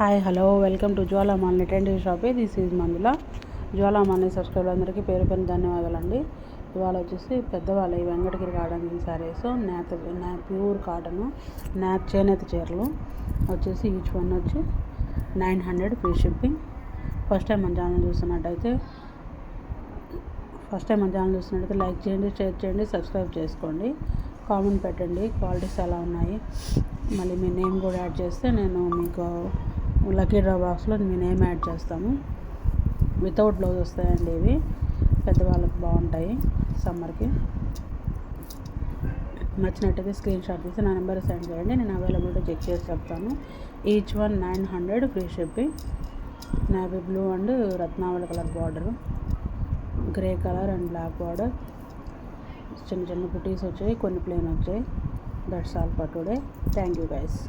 Hi hello welcome to Jwalamalini trendy shop. This is Manjula. Jwalamalini subscriber అందరికీ పేరు పేరు ధన్యవాదాలండి. ఇవాళ వచ్చేసి పెద్దవాళ్ళ ఈ Venkatagiri cotton saris pure cotton చేనేత చీరలు వచ్చేసి ఈచ్ వన్ వచ్చి 900 ఫ్రీ షిప్పింగ్. ఫస్ట్ టైం మన ఛానల్ చూస్తున్నట్టయితే లైక్ చేయండి, షేర్ చేయండి, సబ్స్క్రైబ్ చేసుకోండి, కామెంట్ పెట్టండి క్వాలిటీస్ ఎలా ఉన్నాయి. మళ్ళీ మీ నేమ్ కూడా యాడ్ చేస్తే నేను మీకు లక్కీ డ్రా బాక్స్లో మీ నేమ్ యాడ్ చేస్తాము. వితౌట్ బ్లౌజ్ వస్తాయండి. ఇవి పెద్దవాళ్ళకి బాగుంటాయి సమ్మర్కి. నచ్చినట్టయితే స్క్రీన్ షాట్ తీసి నా నెంబర్ సెండ్ చేయండి, నేను అవైలబిలిటీ చెక్ చేసి చెప్తాను. Each one 900 free shipping. Navy blue and Ratnavali colour border, grey colour and black border, చిన్న చిన్న బుటీస్ వచ్చాయి, కొన్ని ప్లేన్ వచ్చాయి. That's all for today. Thank you guys.